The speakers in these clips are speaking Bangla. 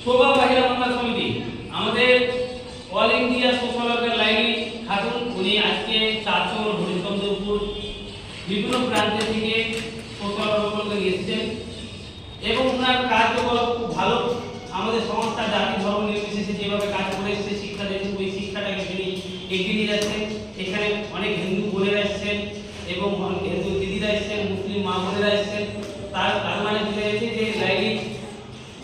শোভা মহিলা কল্যাণ সমিতি আমাদের all India social worker Laili Khatun, উনি আজকে চারচর হরিচন্দ্রপুর বিভিন্ন প্রান্ত থেকে সোশ্যাল ওয়ার্কার নিয়ে এসেছেন এবং ওনার কার্যকলাপ খুব ভালো। আমাদের সংস্থা জাতি ধর্ম নির্বিশেষে যেভাবে কাজ করে এসেছে, শিক্ষা দিয়েছে, ওই শিক্ষাটাকে তিনি এগিয়ে নিয়ে যাচ্ছেন। এখানে অনেক হিন্দু বোনেরা এসেছেন এবং হিন্দু দিদিরা এসেছেন, মুসলিম মা বোনেরা এসেছেন। তার মানে বোঝা গেছে যে লাইলি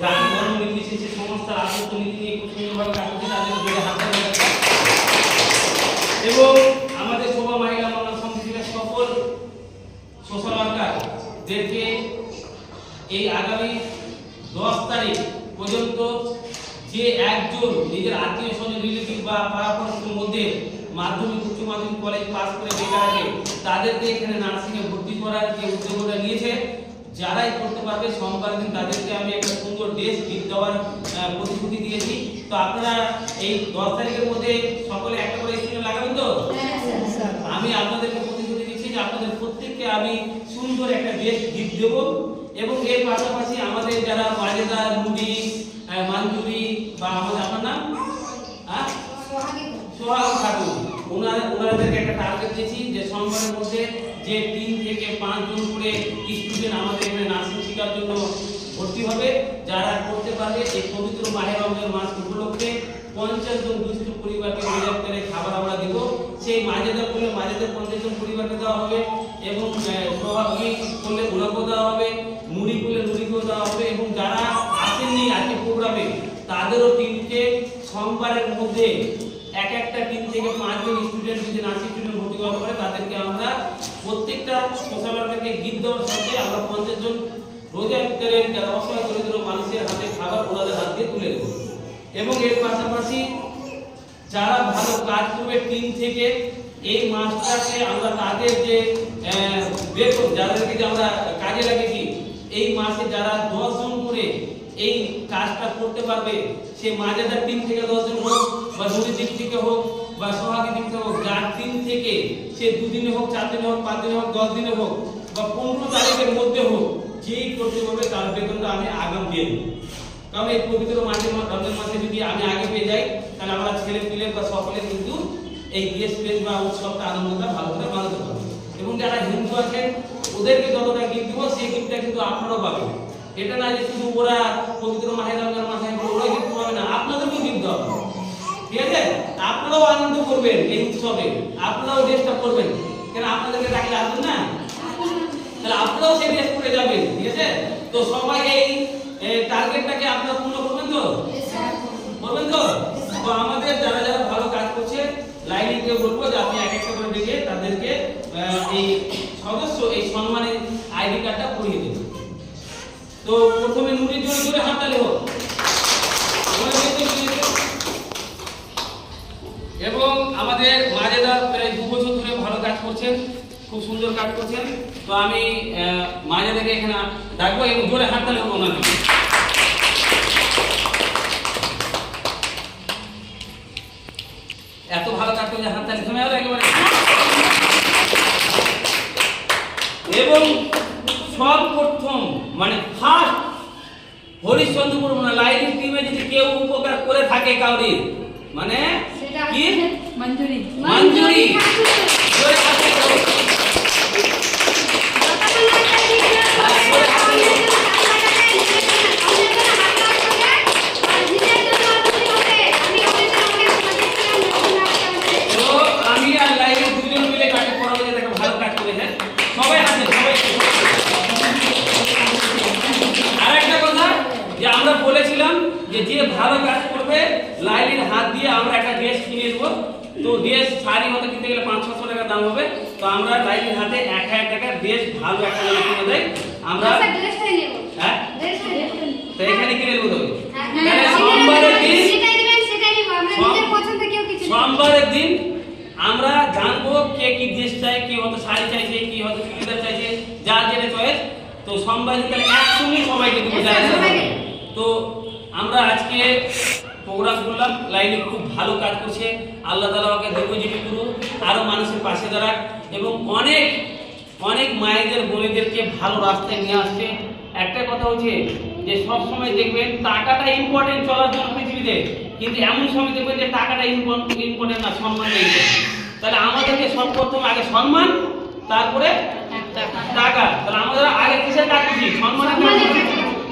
জাতি ধর্ম নির্বিশেষে সংস্থার আদর্শ নীতি নিয়ে খুব সুন্দরভাবে কাজ করছে, তাদের জোরে হাত তালি দিচ্ছি। এবং আমাদের শোভা মহিলা কল্যাণ সমিতির সকল সোশ্যাল ওয়ার্কারদেরকে এই আগামী 10 তারিখ পর্যন্ত যে একজন নিজের আত্মীয় স্বজন রিলেটিভ বা পাড়াপড়শির মধ্যে মাধ্যমিক উচ্চ মাধ্যমিক কলেজ পাস করে বেকার আছে, তাদেরকে এখানে নার্সিং এ ভর্তি করার যে উদ্যোগটা নিয়েছে, যারাই করতে পারবে সোমবার দিন তাদেরকে আমি একটা সুন্দর ড্রেস গিফট দেওয়ার প্রতিশ্রুতি দিয়েছি। তো আপনারা এই 10 তারিখের মধ্যে সকলে একটা করে স্ক্রিনে লাগাবেন তো? আমি আপনাদেরকে প্রতিশ্রুতি দিচ্ছি যে আপনাদের প্রত্যেককে আমি সুন্দর একটা ড্রেস গিফট দেব। এবং এর পাশাপাশি আমাদের যারা মাজেদার মুদি মাঞ্জুরি বা আমাদের আপনার নাম সোহাগ খাতুন, ওনাদেরকে একটা টার্গেট দিয়েছি যে সোমবারের মধ্যে যে 3 থেকে 5 জন করে স্টুডেন্ট আমাদের এখানে নার্সিং শেখার জন্য ভর্তি হবে, যারা করতে পারবে এই পবিত্র মাহে রমজান মাস উপলক্ষে 50 জন দুস্থ পরিবারকে মেজাজ করে খাবার আমরা দেব। সেই মাজেদার করলে মাজেদার 50 জন পরিবারকে দেওয়া হবে এবং সোহাগী করলে ওনাকেও দেওয়া হবে, মুড়ি করলে মুড়িকেও দেওয়া হবে। এবং যারা আসেননি আজকে প্রোগ্রামে তাদেরও টিমকে সোমবারের মধ্যে একটা টিম থেকে 5 জন স্টুডেন্ট যদি নার্সিং স্টুডেন্ট ভর্তি করা পড়ে তাদেরকে আমরা প্রত্যেকটা সোশ্যাল ওয়ার্কারকে গিফট দেওয়ার সাথে আমরা 50 জন রোজা ইফতারের যারা অসহায় দরিদ্র মানুষের হাতে খাবার ওনাদের হাত দিয়ে তুলে দেবো। এবং এর পাশাপাশি যারা ভালো কাজ করবে টিম থেকে এই মাসটাকে আমরা তাদের যে বেতন যাদেরকে যে আমরা কাজে লাগিয়েছি, এই মাসে যারা 10 জন করে এই কাজটা করতে পারবে, সে মাজেদার টিম থেকে 10 জন হোক বা দুটি টিম থেকে হোক বা সোহাগী টিম থেকে হোক, যার টিম থেকে সে 2 দিনে হোক, 4 দিনে হোক, 5 দিনে হোক, 10 দিনে হোক বা 15 তারিখের মধ্যে হোক, যেই করতে পারবে তার বেতনটা আমি আগাম দিয়ে দেবো। কারণ এই পবিত্র রমজান মাসে যদি আমি আগে পেয়ে যাই তাহলে আমরা ছেলে পিলে বা সকলে কিন্তু এই দেশ প্রেস বা উৎসবটা আনন্দটা ভালো করে মানাতে পারবো। এবং যারা হিন্দু আছেন ওদেরকে যতটা গিফট দেবো সেই গিফটটা কিন্তু আপনারাও পাবেন। এটা না যে শুধু ওরা পবিত্র মাহে রমজান মাসে ওরা গিফট পাবে না, আপনাদেরকেও গিফট দেওয়া হবে। ঠিক আছে? আপনারাও আনন্দ করবেন এই উৎসবে, আপনারাও ড্রেসটা করবেন। কেন আপনাদেরকে ডাকলে আসবেন না? তাহলে আপনারাও সেই ড্রেস পরে যাবেন। ঠিক আছে? তো সবাই এই টার্গেটটাকে আপনারা পূর্ণ করবেন তো? করবেন তো? তো আমাদের যারা যারা ভালো কাজ করছে লাইনকে বলবো যে আপনি এক একটা করে ডেকে তাদেরকে এই সদস্য এই সম্মানের আইডি কার্ডটা পরিয়ে দিন। তো প্রথমে নুরি জোরে জোরে হাততালি হোক। এবং আমাদের মাজেদা প্রায় 2 বছর ধরে ভালো কাজ করছেন, খুব সুন্দর কাজ করছেন। তো আমি মাজেদাকে এখানে ডাকবো এবং জোরে হাততালি হোক ওনাদের। এত ভালো কাজ করছে, হাততালি থেমে গেল একেবারে। এবং সর্বপ্রথম মানে ফার্স্ট হরিচন্দ্রপুর লাইলি টিমে যদি কেউ উপকার করে থাকে কাউরি মানে কি মঞ্জুরি মঞ্জুরি যে ভালো কাজ করবে লাইলির হাত দিয়ে আমরা একটা ড্রেস কিনে দেবো। তো ড্রেস শাড়ি মতো কিনতে গেলে 500-600 টাকা দাম হবে। তো আমরা লাইলির হাতে 1000 টাকা ড্রেস ভালো একটা কিনে দেয় আমরা। হ্যাঁ তো এখানে কিনে নেবো। তাহলে সোমবারের দিন আমরা জানবো কে কি ড্রেস চাই, কে হয়তো শাড়ি চাইছে, কি হয়তো চুড়িদার চাইছে, যার যেটা চয়েস। তো সোমবার দিন তাহলে একসঙ্গে সবাইকে দেবো। তো আমরা আজকে প্রোগ্রাম করলাম, লাইলি খুব ভালো কাজ করছে, আল্লাহ তাআলা ওকে দীর্ঘজীবী করুন, আরো মানুষের পাশে দাঁড়াক এবং অনেক অনেক মায়েদের বোনেদেরকে ভালো রাস্তায় নিয়ে আসছে। একটা কথা হচ্ছে যে সব সময় দেখবেন টাকাটা ইম্পর্টেন্ট চলার জন্য পৃথিবীতে, কিন্তু এমন সময় দেখবেন যে টাকাটা ইম্পর্টেন্ট না, সম্মানটা ইম্পর্টেন্ট। তাহলে আমাদেরকে সর্বপ্রথম আগে সম্মান, তারপরে টাকা। তাহলে আমাদের আগে কিসের কাজ করছি? সম্মানের কাজ করছি।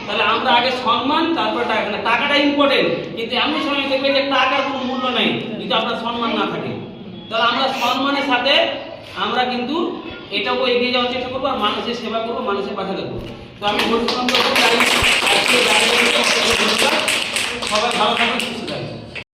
তাহলে আমরা আগে সম্মান, তারপরে টাকা। টাকাটা ইম্পর্টেন্ট, কিন্তু এমন সময় দেখবেন যে টাকার কোনো মূল্য নেই যদি আপনার সম্মান না থাকে। তাহলে আমরা সম্মানের সাথে আমরা কিন্তু এটাও এগিয়ে যাওয়ার চেষ্টা করবো, আর মানুষের সেবা করবো, মানুষের পাশে থাকবো। তো আমি সবাই ভালো থাকবেন।